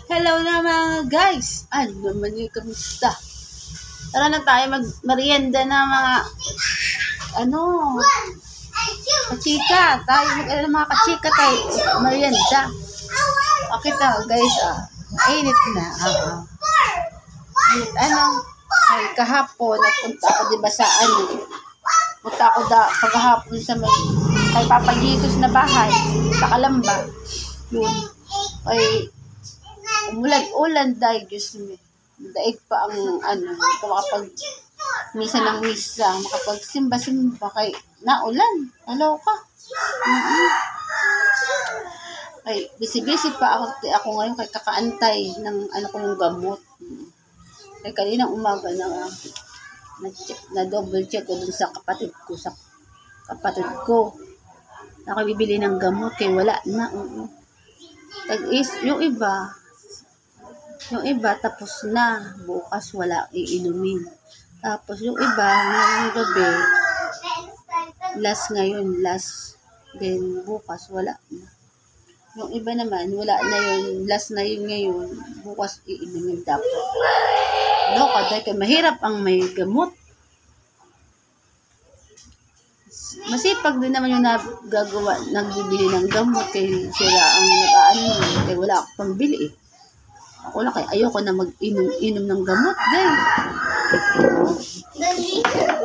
Hello na mga guys! Ano naman yung kamusta? Tara na tayo mag-merienda na mga kachika. Tayo mga kachika tayo merienda. Okay to guys, mainit na. Ay kahapon nagpunta ako diba sa punta ako paghapon sa kay Papa Jesus na bahay sa Kalamba. Yun. Ay umulan dahil Diyos mo. Daig pa ang makapag-misa ng misa, makapag-simba-simba kay naulan. Hello ka. Ay, busy-busy pa ako ngayon kay kakaantay ng ko yung gamot. Kay kaninang umaga na double check ko dun sa kapatid ko. Nakabibili ng gamot kay wala na. Yung iba tapos na, bukas wala iinumin. Tapos yung iba ngayong gabi last, then bukas wala na. Yung iba naman wala na yun, last na yun ngayon, bukas iinumin dapat. Dahil mahirap ang may gamot. Masipag din naman yung nagbibili ng gamot kay sila ang nag-aano kay wala akong pambili. Ako lang kay ayoko na mag-inom ng gamot, day.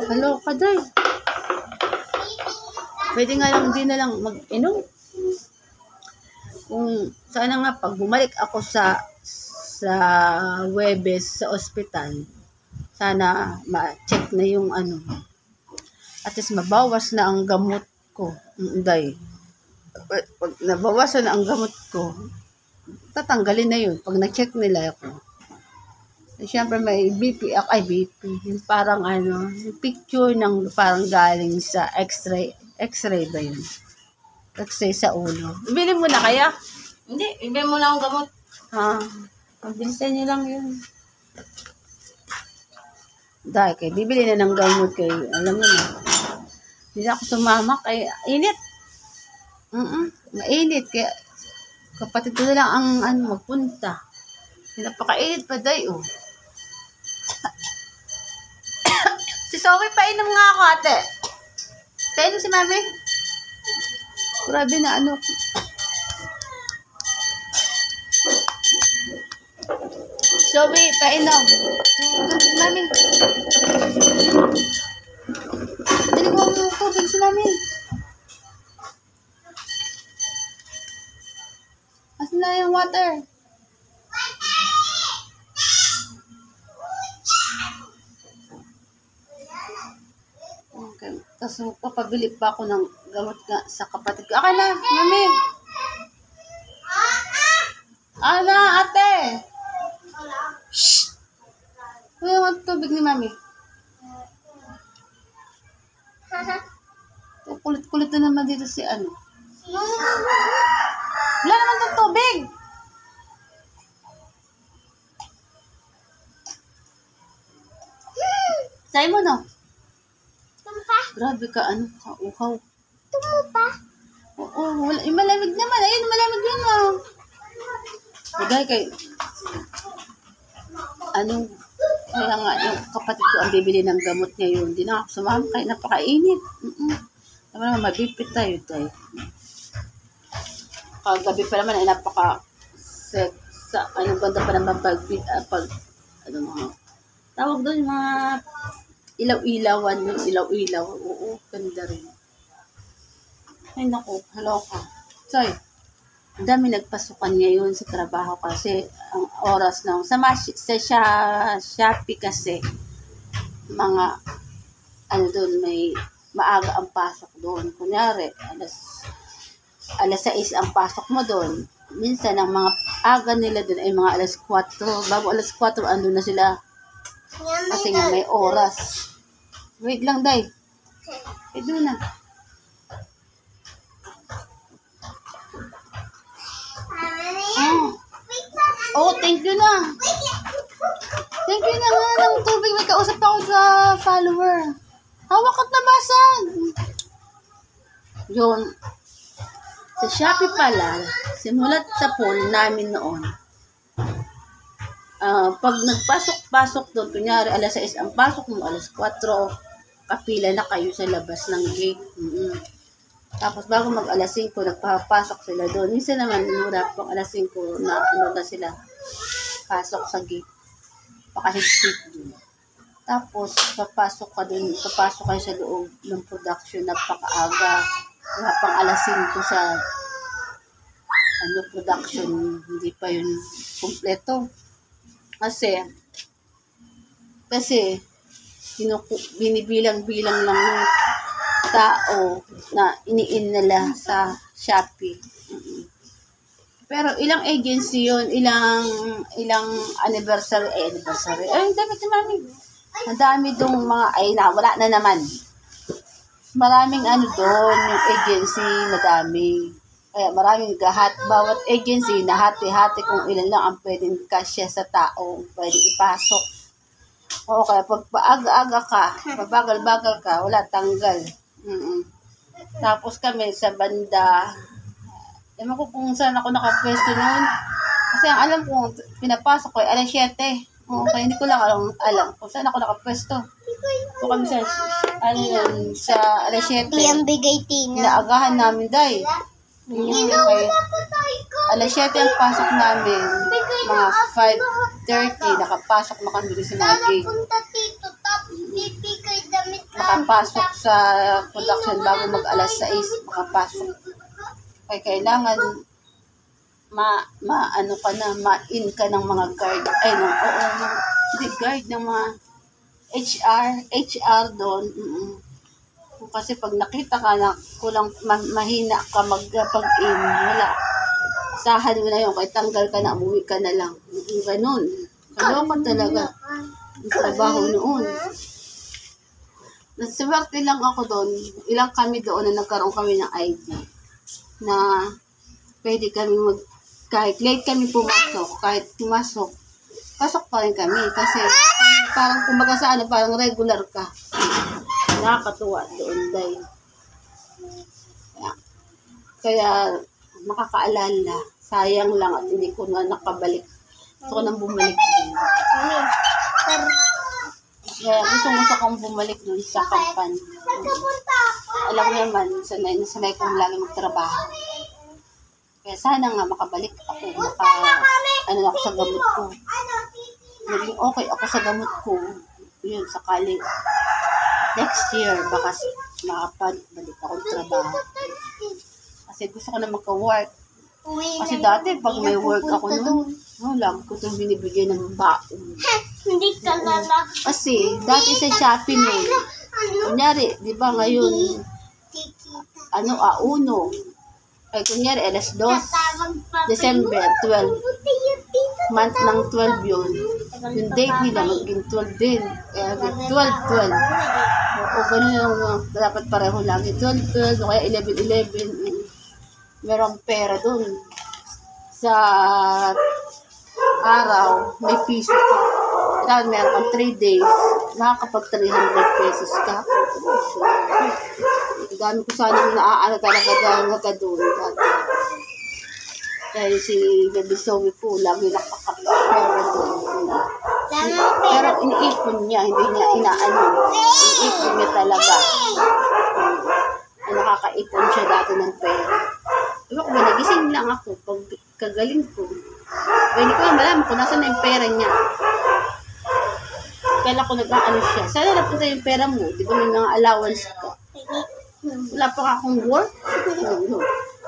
Hello ka, day. Pwede nga lang din na lang mag-inom. Kung sana nga pag bumalik ako sa Huwebes sa ospital, sana ma-check na yung at least mabawas na ang gamot ko. Day. Pag nabawasan na ang gamot ko, tatanggalin na yun pag na-check nila ako. Siyempre may BP, yung parang yung picture ng parang galing sa x-ray ba yun? X-ray sa ulo. Ibili mo na kaya? Hindi, ibili mo na akong gamot. Pagbilisan niyo lang yun. Dahil kay bibili na ng gamot kay, alam mo na, hindi na ako sumama kay init. Mainit kaya kapatid ko na lang ang magpunta. Napakainit pa day, Si Sophie, painom nga ako, ate. Painom si mami. Grabe na Sophie, painom. Mami. Dali ko ang tubig si mami. Asan na yung water? Okay. Tapos papabili pa ako ng gamot sa kapatid ko. Okay na, mami. Ate. Shh. Wala yung tubig ni mami. Kulit-kulit na naman dito si Wala naman itong tubig. Say mo, no? Tumpa? Grabe ka, uhaw. Tumpa? Oo, malamig naman. Ayun, malamig yun, Bagay kay, kaya nga, yung kapatid ko ang bibili ng gamot ngayon. Hindi na ako sumama kaya napakainit. Naman naman, mabipit tayo. Kagabi pa naman ay banda pa naman tawag doon yung mga ilaw-ilawan, yung ilaw-ilaw. Oo, ganda rin. Ay naku, haloka. Sorry, ang dami nagpasukan ngayon sa trabaho kasi ang oras sa Shopee kasi mga doon may maaga ang pasok doon. Kunyari, alas 6 ang pasok mo doon. Minsan, ang mga aga nila doon ay mga alas 4. Bago alas 4, andun na sila. Kasi nga may oras. Wait lang, day. Doon na. Thank you na. Thank you na nga ng tubig. May kausap ako sa follower. Hawak at nabasag. Yun. Sa Shopee pala, simulat sa phone namin noon, pag nagpasok-pasok doon, kunyari alas 6 ang pasok mo, alas 4, kapila na kayo sa labas ng gate. Tapos bago mag alas 5, nagpapasok sila doon. Minsan naman, mura pang alas 5 na na sila pasok sa gate. Pakahigpit doon. Tapos, papasok kayo sa loob ng production, napakaaga. Wala pang alas 5 sa production, hindi pa yun kumpleto. Kasi binibilang-bilang lang ng tao na iniin nila sa Shopee. Pero ilang agency yun, ilang anniversary. Ay, dapat si Mami. Ang dami dong mga, wala na naman. Maraming doon, yung agency, madami. Kaya maraming bawat agency, nahati-hati kung ilan lang ang pwedeng kasya sa tao, pwedeng ipasok. O kaya pag paaga-aga ka, mabagal-bagal ka, wala tanggal. Tapos kami sa banda, ewan ko kung saan ako nakapwesto noon. Kasi ang alam ko, pinapasok ko ay alas 7. Kaya hindi ko lang alam kung saan ako nakapwesto. So kami sa alas 7. Yung bigay tina. Inaagahan namin dahil. Okay. Alas 7 ang pasok namin. Mga 5:30, nakapasok na kami sa mga gate. Nakapasok sa production bago mag alas 6, makapasok. Kaya kailangan ma-in ka ng mga guard. Hindi guard, ng mga HR doon. Kasi pag nakita ka na kulang mahina ka magpag-in, wala. Sahan mo na yun, kaya tanggal ka na, umuwi ka na lang. Ganun. Kalokot talaga. Ang trabaho noon. Naswerte lang ako doon. Ilang kami doon na nagkaroon kami ng ID. Na pwede kami kahit late kami pumasok, kahit pumasok, pasok pa rin kami. Kasi parang kumbaga sa parang regular ka. Nakakatuwa doon dahil. Kaya makakaalala. Sayang lang at hindi ko na nakabalik. Gusto ko nang bumalik din. Kaya gusto kong bumalik doon sa company. Alam mo naman, sanay kong lagi magtrabaho. Kaya sana nga makabalik ako. Ako sa gamot ko. Naging okay ako sa gamot ko. Yun, sakali. Next year, baka makapag-balik akong trabaho. Kasi gusto ko na magka-work. Kasi dati, pag may work ako noon, lang ko itong binibigyan ng baon. Hindi ka lala. Kasi, dati sa Shopee mo, kunyari, di ba ngayon, uno. Ay, kunyari, alas 2, December 12. Month ng 12 yun. Yung date nila, maging 12 din. Kaya, 12. O, ganun lang, dapat pareho lagi. 12, o kaya 11. Merong pera dun. Sa araw, may piso ka. Kaya meron kang 3 days, makakapag 300 pesos ka. Dami ko sana talaga doon dati. Dahil si Baby Zoe po, lagi nakakapera doon. Pero iniipon niya, hindi niya inaano. Iniipon niya talaga. Nakakaipon siya dati ng pera. Diba ko ba, nagising lang ako pag kagaling ko. Hindi ko malaman kung nasa na yung pera niya. Kala ko nag-aano siya. Sana napunta yung pera mo. Di ba may mga allowance ka? Wala pa akong work. No.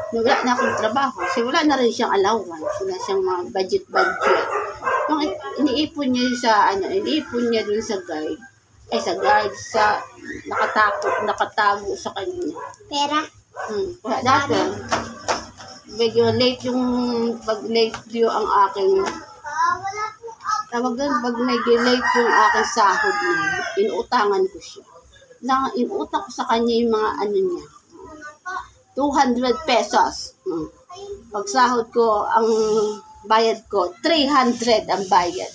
Wala na akong trabaho. Kasi wala na rin siyang allowance. Wala siyang mga budget. Yung iniipon niya iniipon niya dun sa guide. Sa nakatago sa kanya. Pera? Wala dati. Medyo late pag-late due ang aking tawag doon, pag medyo late yung aking sahod na, inuutangan ko siya. Inuutang ko sa kanya yung mga niya. 200 pesos. Pag sahod ko, ang bayad ko, 300 ang bayad.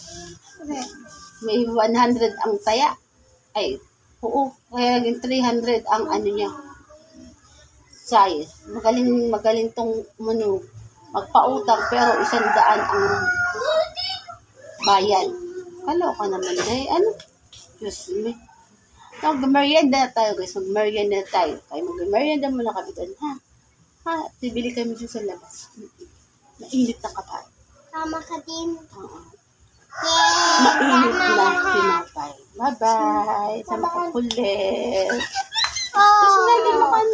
May 100 ang taya. Ay, oo, kaya naging 300 ang niya. Magaling tong magpautang pero 100 ang bayan. Kaloka naman eh. Ano? Diyos me. Mag-merienda na tayo guys. Mag-merienda na tayo. Kaya mag-merienda muna kami doon ha. Ha? Bibili kami dun sa labas. Mainit na kapal. Tama ka din. Oo. Yay! Mainit Tama na ka. tinapay. Bye-bye. Sama ka ulit. Oh. Tapos na naman.